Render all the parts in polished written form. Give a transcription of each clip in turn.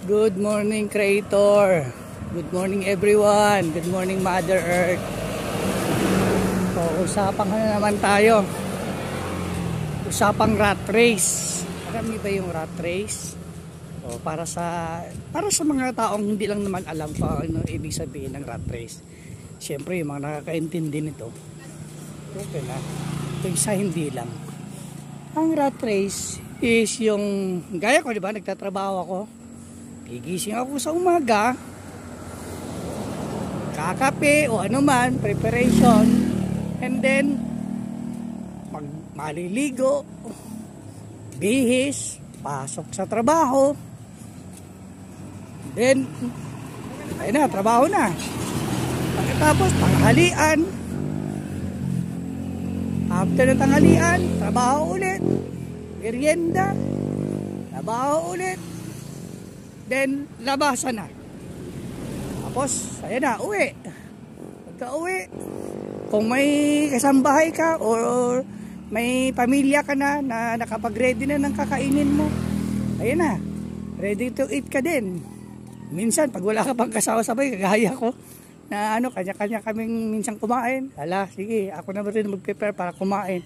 Good morning, Creator. Good morning, everyone. Good morning, Mother Earth. So, usapang naman tayo. Usapang rat race. Alam niyo ba yung rat race? O, para sa mga taong hindi lang naman alam kung ano ibig sabihin ng rat race. Siyempre, yung mga nakakaintindi nito, okay na. Ito isa hindi lang. Ang rat race is yung, gaya ko, di ba? Nagtatrabaho ako. Gigising ako sa umaga, kakape o ano man, preparation, and then maliligo, bihis, pasok sa trabaho, then ayun na, trabaho na. Pagkatapos tanghalian, after ng tanghalian, trabaho ulit, merienda, trabaho ulit, then labasan na. Tapos ayan na, uwi. Pagka uwi, kung may kasambahay ka or may pamilya ka na nakapag-ready na ng kakainin mo, ayan na, ready to eat ka din. Minsan pag wala ka pang kasama-sabay, kagaya ko na kanya-kanya kaming minsan kumain. Hala, sige, ako na rin mag-prepare para kumain.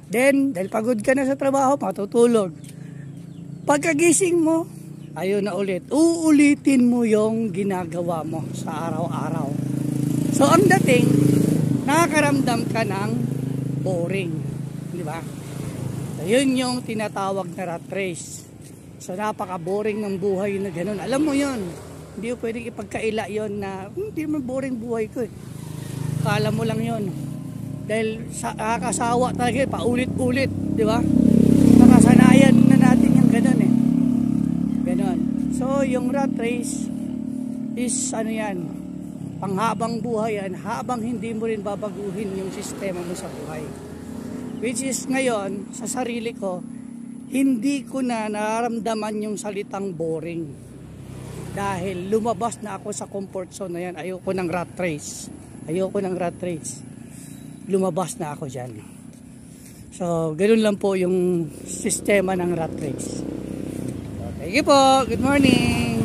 Then dahil pagod ka na sa trabaho, matutulog. Pagkagising mo, ayun na ulit, uulitin mo yung ginagawa mo sa araw-araw. So ang dating, nakakaramdam ka ng boring, di ba? So, yun yung tinatawag na rat race. So napaka-boring ng buhay na ganun. Alam mo yun, hindi mo pwedeng ipagkaila yun na hindi mo boring buhay ko eh. Kala mo lang yun. Dahil nakakasawa talaga, paulit-ulit, di ba? Nakasanayan na natin yung ganun eh. Ganon. So yung rat race is yan, panghabang buhay yan, habang hindi mo rin babaguhin yung sistema mo sa buhay. Which is ngayon, sa sarili ko, hindi ko na nararamdaman yung salitang boring. Dahil lumabas na ako sa comfort zone na yan. Ayoko ng rat race. Ayoko ng rat race. Lumabas na ako dyan. So ganoon lang po yung sistema ng rat race. Thank you po. Good morning.